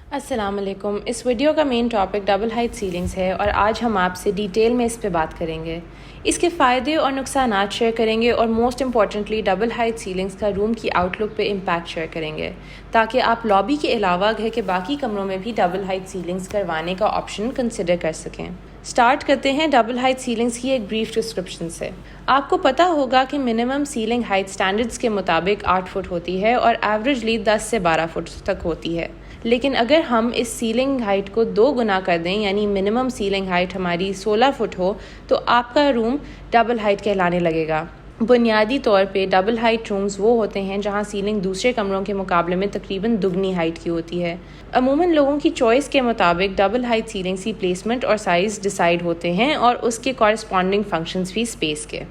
अस्सलाम वालेकुम। इस वीडियो का main topic double height ceilings है और आज हम आपसे डिटेल में इस पे बात करेंगे। इसके फ़ायदे और नुकसानात शेयर करेंगे और most importantly double height ceilings का रूम की आउटलुक पे इम्पैक्ट शेयर करेंगे, ताकि आप लॉबी के अलावा घर के बाकी कमरों में भी डबल हाइट सीलिंग्स करवाने का ऑप्शन कंसिडर कर सकें। स्टार्ट करते हैं डबल हाइट सीलिंग्स की एक ब्रीफ डिस्क्रिप्शन से। आपको पता होगा कि मिनिमम सीलिंग हाइट स्टैंडर्ड्स के मुताबिक 8 फुट होती है और एवरेजली 10 से 12 फुट तक होती है। लेकिन अगर हम इस सीलिंग हाइट को 2 गुना कर दें, यानी मिनिमम सीलिंग हाइट हमारी 16 फुट हो, तो आपका रूम डबल हाइट कहलाने लगेगा। बुनियादी तौर पे डबल हाइट रूम्स वो होते हैं जहां सीलिंग दूसरे कमरों के मुकाबले में तकरीबन दुगनी हाइट की होती है। अमूमन लोगों की चॉइस के मुताबिक डबल हाइट सीलिंग्स की प्लेसमेंट और साइज़ डिसाइड होते हैं और उसके कॉरस्पॉन्डिंग फंक्शंस भी स्पेस के।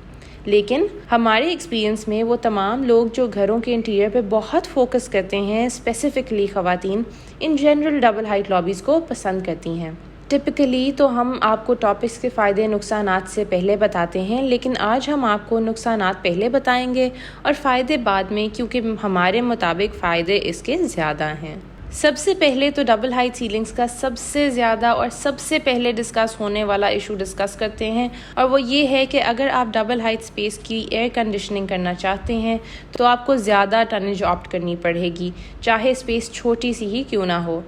लेकिन हमारे एक्सपीरियंस में वो तमाम लोग जो घरों के इंटीरियर पे बहुत फोकस करते हैं, स्पेसिफिकली ख़वातीन, in general double height lobbies को पसंद करती हैं। टिपिकली तो हम आपको टॉपिक्स के फ़ायदे नुकसानात से पहले बताते हैं, लेकिन आज हम आपको नुकसानात पहले बताएंगे और फ़ायदे बाद में, क्योंकि हमारे मुताबिक फ़ायदे इसके ज़्यादा हैं। सबसे पहले तो डबल हाइट सीलिंग्स का सबसे ज़्यादा और सबसे पहले डिस्कस होने वाला इशू डिस्कस करते हैं, और वो ये है कि अगर आप डबल हाइट स्पेस की एयर कंडीशनिंग करना चाहते हैं तो आपको ज़्यादा टनेज ऑप्ट करनी पड़ेगी, चाहे स्पेस छोटी सी ही क्यों ना हो।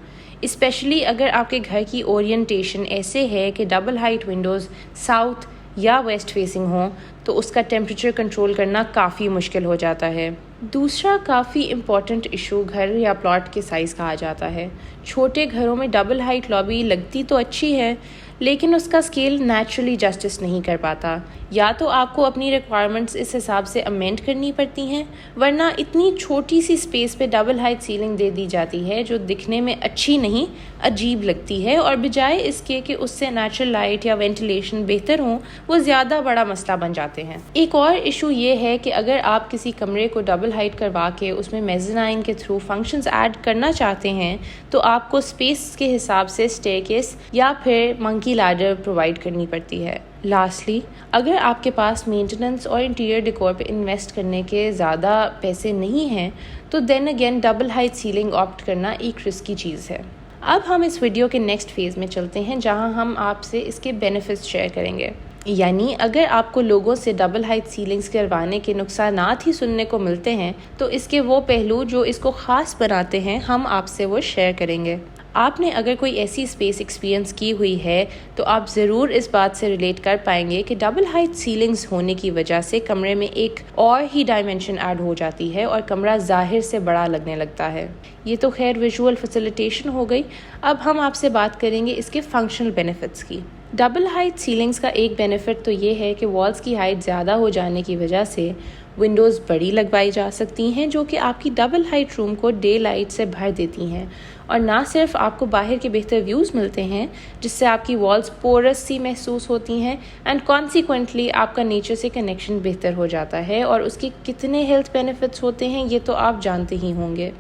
स्पेशली अगर आपके घर की ओरिएंटेशन ऐसे है कि डबल हाइट विंडोज़ साउथ या वेस्ट फेसिंग हो, तो उसका टेम्परेचर कंट्रोल करना काफ़ी मुश्किल हो जाता है। दूसरा काफ़ी इम्पॉर्टेंट इशू घर या प्लॉट के साइज़ का आ जाता है। छोटे घरों में डबल हाइट लॉबी लगती तो अच्छी है, लेकिन उसका स्केल नेचुरली जस्टिस नहीं कर पाता। या तो आपको अपनी रिक्वायरमेंट्स इस हिसाब से अमेंड करनी पड़ती हैं, वरना इतनी छोटी सी स्पेस पे डबल हाइट सीलिंग दे दी जाती है जो दिखने में अच्छी नहीं, अजीब लगती है, और बजाय इसके कि उससे नेचुरल लाइट या वेंटिलेशन बेहतर हो, वो ज़्यादा बड़ा मसला बन जाते हैं। एक और इशू ये है कि अगर आप किसी कमरे को डबल हाइट करवा के उसमें मेज़नाइन के थ्रू फंक्शंस ऐड करना चाहते हैं, तो आपको स्पेस के हिसाब से स्टेयरकेस या फिर मंकी लैडर प्रोवाइड करनी पड़ती है। लास्टली, अगर आपके पास मेंटेनेंस और इंटीरियर डेकोर पे इन्वेस्ट करने के ज़्यादा पैसे नहीं हैं, तो then again double height ceiling opt करना एक रिस्की चीज़ है। अब हम इस वीडियो के नेक्स्ट फेज़ में चलते हैं, जहां हम आपसे इसके बेनिफिट्स शेयर करेंगे। यानी अगर आपको लोगों से डबल हाइट सीलिंग्स करवाने के नुकसानात ही सुनने को मिलते हैं, तो इसके वो पहलू जो इसको ख़ास बनाते हैं हम आपसे वो शेयर करेंगे। आपने अगर कोई ऐसी स्पेस एक्सपीरियंस की हुई है तो आप ज़रूर इस बात से रिलेट कर पाएंगे कि डबल हाइट सीलिंग्स होने की वजह से कमरे में एक और ही डायमेंशन ऐड हो जाती है और कमरा ज़ाहिर से बड़ा लगने लगता है। ये तो खैर विजुअल फैसिलिटेशन हो गई। अब हम आपसे बात करेंगे इसके फंक्शनल बेनिफिट्स की। डबल हाइट सीलिंग्स का एक बेनिफिट तो ये है कि वॉल्स की हाइट ज़्यादा हो जाने की वजह से विंडोज़ बड़ी लगवाई जा सकती हैं, जो कि आपकी डबल हाइट रूम को डे लाइट से भर देती हैं, और ना सिर्फ आपको बाहर के बेहतर व्यूज़ मिलते हैं जिससे आपकी वॉल्स पोरस सी महसूस होती हैं, एंड कॉन्सिक्वेंटली आपका नेचर से कनेक्शन बेहतर हो जाता है। और उसके कितने हेल्थ बेनिफिट्स होते हैं ये तो आप जानते ही होंगे।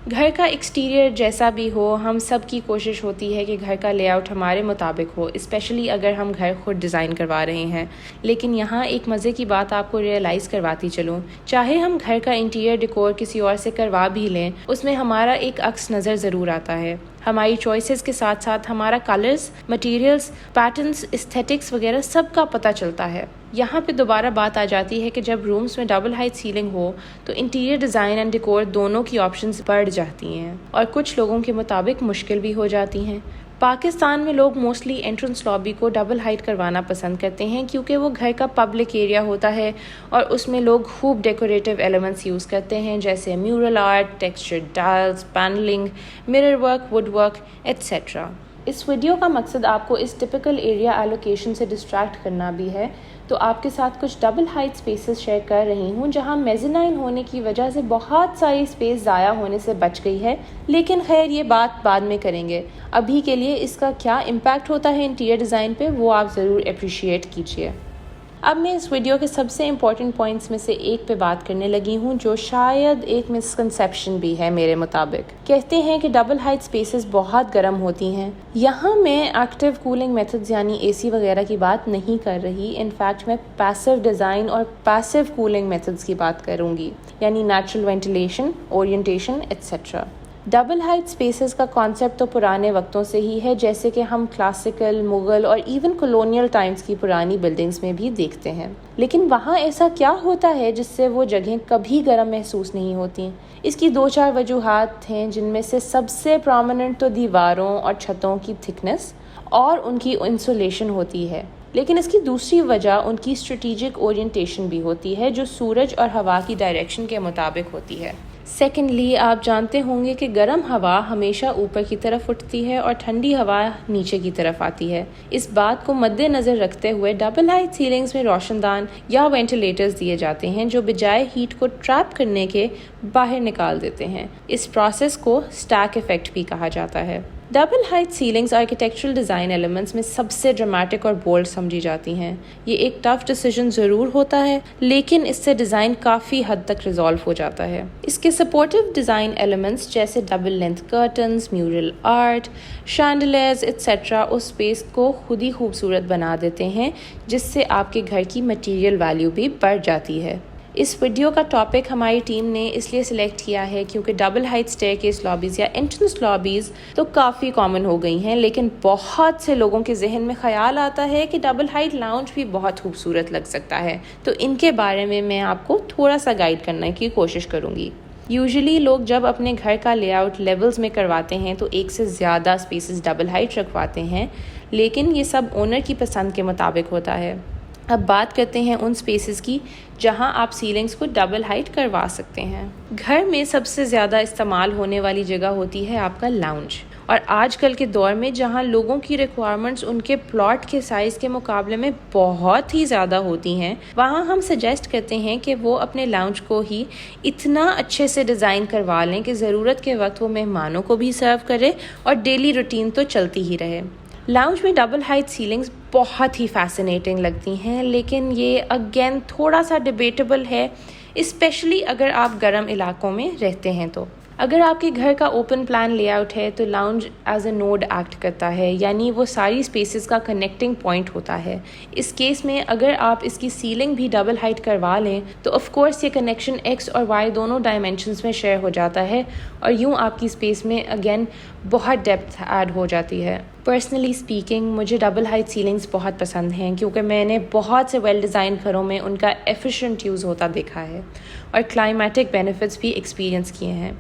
घर का एक्सटीरियर जैसा भी हो, हम सब की कोशिश होती है कि घर का लेआउट हमारे मुताबिक हो, स्पेशली अगर हम घर खुद डिज़ाइन करवा रहे हैं। लेकिन यहाँ एक मज़े की बात आपको रियलाइज़ करवाती चलूँ, चाहे हम घर का इंटीरियर डेकोर किसी और से करवा भी लें, उसमें हमारा एक अक्स नज़र ज़रूर आता है। हमारी चॉइसेस के साथ साथ हमारा कलर्स, मटेरियल्स, पैटर्न्स, एस्थेटिक्स वगैरह सब का पता चलता है। यहाँ पे दोबारा बात आ जाती है कि जब रूम्स में डबल हाइट सीलिंग हो तो इंटीरियर डिज़ाइन एंड डेकोर दोनों की ऑप्शंस बढ़ जाती हैं और कुछ लोगों के मुताबिक मुश्किल भी हो जाती हैं। पाकिस्तान में लोग मोस्टली एंट्रेंस लॉबी को डबल हाइट करवाना पसंद करते हैं, क्योंकि वो घर का पब्लिक एरिया होता है और उसमें लोग खूब डेकोरेटिव एलिमेंट्स यूज़ करते हैं, जैसे mural art, textured tiles, panelling, mirror work, would work etcetera. इस वीडियो का मकसद आपको इस टिपिकल एरिया एलोकेशन से डिस्ट्रैक्ट करना भी है, तो आपके साथ कुछ डबल हाइट स्पेसेस शेयर कर रही हूँ जहाँ मेज़नाइन होने की वजह से बहुत सारी स्पेस ज़ाया होने से बच गई है। लेकिन खैर ये बात बाद में करेंगे। अभी के लिए इसका क्या इम्पैक्ट होता है इंटीरियर डिज़ाइन पे, वो आप ज़रूर अप्रिशिएट कीजिए। अब मैं इस वीडियो के सबसे इम्पॉर्टेंट पॉइंट्स में से एक पे बात करने लगी हूँ, जो शायद एक मिसकंसेप्शन भी है मेरे मुताबिक। कहते हैं कि डबल हाइट स्पेसेस बहुत गर्म होती हैं। यहाँ मैं एक्टिव कूलिंग मेथड्स यानी एसी वगैरह की बात नहीं कर रही। इनफैक्ट मैं पैसिव डिज़ाइन और पैसिव कूलिंग मेथड्स की बात करूँगी, यानी natural ventilation, orientation etcetera. Double height spaces का कॉन्सेप्ट तो पुराने वक्तों से ही है, जैसे कि हम क्लासिकल, मुग़ल और इवन कॉलोनियल टाइम्स की पुरानी बिल्डिंग्स में भी देखते हैं। लेकिन वहाँ ऐसा क्या होता है जिससे वो जगहें कभी गर्म महसूस नहीं होती? इसकी 2-4 वजूहात हैं, जिनमें से सबसे प्रोमिनेंट तो दीवारों और छतों की थिकनेस और उनकी इंसुलेशन होती है। लेकिन इसकी दूसरी वजह उनकी स्ट्रेटेजिक ओरिएंटेशन भी होती है, जो सूरज और हवा की डायरेक्शन के मुताबिक होती है। सेकेंडली, आप जानते होंगे कि गर्म हवा हमेशा ऊपर की तरफ उठती है और ठंडी हवा नीचे की तरफ आती है। इस बात को मद्देनज़र रखते हुए डबल हाइट सीलिंग्स में रोशनदान या वेंटिलेटर्स दिए जाते हैं, जो बजाय हीट को ट्रैप करने के बाहर निकाल देते हैं। इस प्रोसेस को स्टैक इफेक्ट भी कहा जाता है। Double height ceilings architectural design elements में सबसे ड्रामेटिक और बोल्ड समझी जाती हैं। ये एक टफ डिसीजन ज़रूर होता है, लेकिन इससे डिज़ाइन काफ़ी हद तक रिजॉल्व हो जाता है। इसके सपोर्टिव डिज़ाइन एलिमेंट्स जैसे double length curtains, mural art, chandeliers etcetera उस स्पेस को खुद ही खूबसूरत बना देते हैं, जिससे आपके घर की मटीरियल वैल्यू भी बढ़ जाती है। इस वीडियो का टॉपिक हमारी टीम ने इसलिए सिलेक्ट किया है क्योंकि डबल हाइट स्टेयरकेस लॉबीज़ या एंट्रेंस लॉबीज़ तो काफ़ी कॉमन हो गई हैं, लेकिन बहुत से लोगों के जहन में ख्याल आता है कि डबल हाइट लाउंज भी बहुत खूबसूरत लग सकता है। तो इनके बारे में मैं आपको थोड़ा सा गाइड करने की कोशिश करूँगी। यूजुअली लोग जब अपने घर का लेआउट लेवल्स में करवाते हैं तो एक से ज़्यादा स्पेसेस डबल हाइट रखवाते हैं, लेकिन ये सब ओनर की पसंद के मुताबिक होता है। अब बात करते हैं उन स्पेसेस की जहां आप सीलिंग्स को डबल हाइट करवा सकते हैं। घर में सबसे ज़्यादा इस्तेमाल होने वाली जगह होती है आपका लाउंज, और आजकल के दौर में जहां लोगों की रिक्वायरमेंट्स उनके प्लॉट के साइज़ के मुकाबले में बहुत ही ज़्यादा होती हैं, वहां हम सजेस्ट करते हैं कि वो अपने लाउंज को ही इतना अच्छे से डिज़ाइन करवा लें कि ज़रूरत के वक्त वो मेहमानों को भी सर्व करे और डेली रूटीन तो चलती ही रहे। लाउंज में डबल हाइट सीलिंग्स बहुत ही फैसिनेटिंग लगती हैं, लेकिन ये अगेन थोड़ा सा डिबेटेबल है, स्पेशली अगर आप गर्म इलाकों में रहते हैं तो। अगर आपके घर का ओपन प्लान लेआउट है तो lounge as a node act करता है, यानी वो सारी स्पेसेस का कनेक्टिंग पॉइंट होता है। इस केस में अगर आप इसकी सीलिंग भी डबल हाइट करवा लें तो ऑफ कोर्स ये कनेक्शन एक्स और वाई दोनों डायमेंशंस में शेयर हो जाता है, और यूँ आपकी स्पेस में अगेन बहुत डेप्थ ऐड हो जाती है। पर्सनली स्पीकिंग, मुझे डबल हाइट सीलिंग्स बहुत पसंद हैं क्योंकि मैंने बहुत से वेल डिज़ाइन घरों में उनका एफिशिएंट यूज़ होता देखा है और क्लाइमेटिक बेनिफिट्स भी एक्सपीरियंस किए हैं।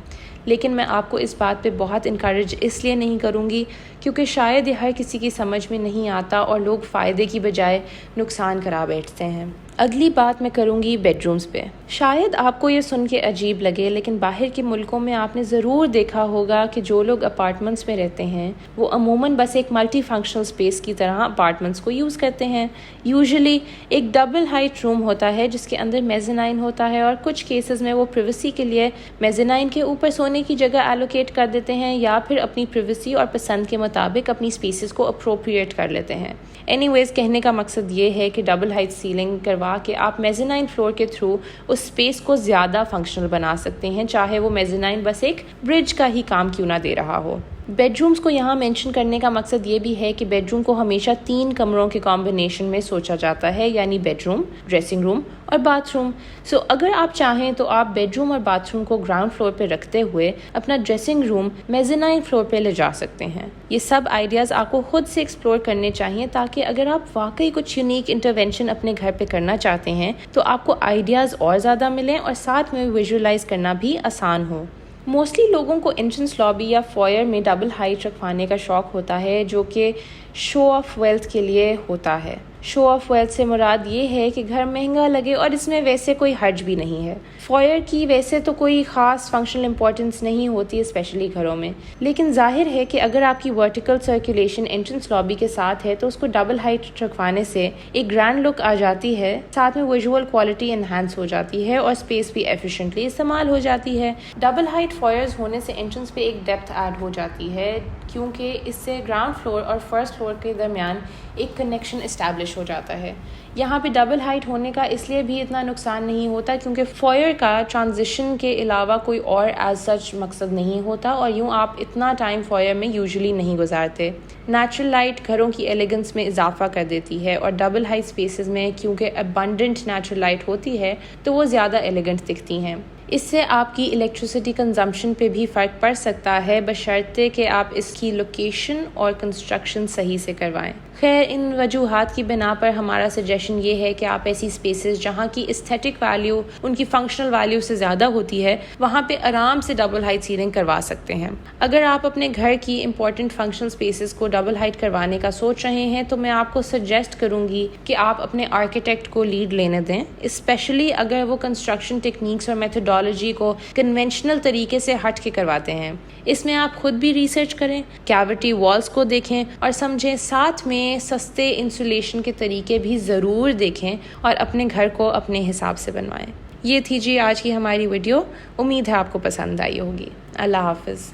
लेकिन मैं आपको इस बात पे बहुत इनकरेज इसलिए नहीं करूँगी क्योंकि शायद ये हर किसी की समझ में नहीं आता और लोग फ़ायदे की बजाय नुकसान करा बैठते हैं। अगली बात मैं करूँगी बेडरूम्स पे। शायद आपको ये सुन के अजीब लगे, लेकिन बाहर के मुल्कों में आपने ज़रूर देखा होगा कि जो लोग अपार्टमेंट्स में रहते हैं वो अमूमन बस एक मल्टी फंक्शनल स्पेस की तरह अपार्टमेंट्स को यूज़ करते हैं। यूजुअली एक डबल हाइट रूम होता है जिसके अंदर मेज़नाइन होता है, और कुछ केसेस में वो प्रिवेसी के लिए मेज़नाइन के ऊपर सोने की जगह एलोकेट कर देते हैं या फिर अपनी प्रिवेसी और पसंद के मुताबिक अपनी स्पेसेस को अप्रोप्रिएट कर लेते हैं। एनीवेज़, कहने का मकसद ये है कि डबल हाइट सीलिंग करवा के आप मेज़नाइन फ्लोर के थ्रू उस स्पेस को ज़्यादा फंक्शनल बना सकते हैं, चाहे वो मेज़नाइन बस एक ब्रिज का ही काम क्यों ना दे रहा हो। बेडरूम्स को यहाँ मेंशन करने का मकसद ये भी है कि बेडरूम को हमेशा 3 कमरों के कॉम्बिनेशन में सोचा जाता है, यानी बेडरूम, ड्रेसिंग रूम और बाथरूम। सो अगर आप चाहें तो आप बेडरूम और बाथरूम को ग्राउंड फ्लोर पे रखते हुए अपना ड्रेसिंग रूम मेज़नाइन फ्लोर पे ले जा सकते हैं। ये सब आइडियाज़ आपको खुद से एक्सप्लोर करने चाहिए, ताकि अगर आप वाकई कुछ यूनिक इंटरवेंशन अपने घर पे करना चाहते हैं तो आपको आइडियाज़ और ज़्यादा मिलें और साथ में विजुअलाइज करना भी आसान हो। मोस्टली लोगों को एंट्रेंस लॉबी या फॉयर में डबल हाइट रखवाने का शौक़ होता है, जो कि शो ऑफ वेल्थ के लिए होता है। शो ऑफ वेल्थ से मुराद ये है कि घर महंगा लगे और इसमें वैसे कोई हर्ज भी नहीं है। फॉयर की वैसे तो कोई ख़ास फंक्शनल इंपॉर्टेंस नहीं होती, स्पेशली घरों में, लेकिन जाहिर है कि अगर आपकी वर्टिकल सर्कुलेशन एंट्रेंस लॉबी के साथ है तो उसको डबल हाइट रखवाने से एक ग्रैंड लुक आ जाती है, साथ में विजुअल क्वालिटी एनहांस हो जाती है और स्पेस भी एफिशिएंटली इस्तेमाल हो जाती है। डबल हाइट फॉयर्स होने से एंट्रेंस पे एक डेप्थ ऐड हो जाती है, क्योंकि इससे ग्राउंड फ्लोर और फर्स्ट फ्लोर के दरमियान एक कनेक्शन इस्टेब्लिश हो जाता है। यहाँ पे डबल हाइट होने का इसलिए भी इतना नुकसान नहीं होता क्योंकि फॉयर का ट्रांजिशन के अलावा कोई और एज सच मकसद नहीं होता, और यूँ आप इतना टाइम फॉयर में यूजुअली नहीं गुजारते। नेचुरल लाइट घरों की एलिगेंस में इजाफा कर देती है, और डबल हाइट स्पेसेस में क्योंकि अबंडेंट नेचुरल लाइट होती है तो वो ज़्यादा एलिगेंट दिखती हैं। इससे आपकी इलेक्ट्रिसिटी कंजम्पशन पे भी फ़र्क पड़ सकता है, बशर्ते कि आप इसकी लोकेशन और कंस्ट्रक्शन सही से करवाएं। खैर, इन वजूहात की बिना पर हमारा सजेशन ये है कि आप ऐसी स्पेसेस जहाँ की एस्थेटिक वैल्यू उनकी फंक्शनल वैल्यू से ज़्यादा होती है वहाँ पे आराम से डबल हाइट सीलिंग करवा सकते हैं। अगर आप अपने घर की इंपॉर्टेंट फंक्शनल स्पेसेस को डबल हाइट करवाने का सोच रहे हैं तो मैं आपको सजेस्ट करूँगी कि आप अपने आर्किटेक्ट को लीड लेने दें, स्पेशली अगर वो कंस्ट्रक्शन टेक्निक्स और मेथोडोलॉजी को कन्वेंशनल तरीके से हट के करवाते हैं। इसमें आप खुद भी रिसर्च करें, कैविटी वॉल्स को देखें और समझें, साथ में सस्ते इंसुलेशन के तरीके भी ज़रूर देखें और अपने घर को अपने हिसाब से बनवाएं। ये थी जी आज की हमारी वीडियो। उम्मीद है आपको पसंद आई होगी। अल्लाह हाफिज़।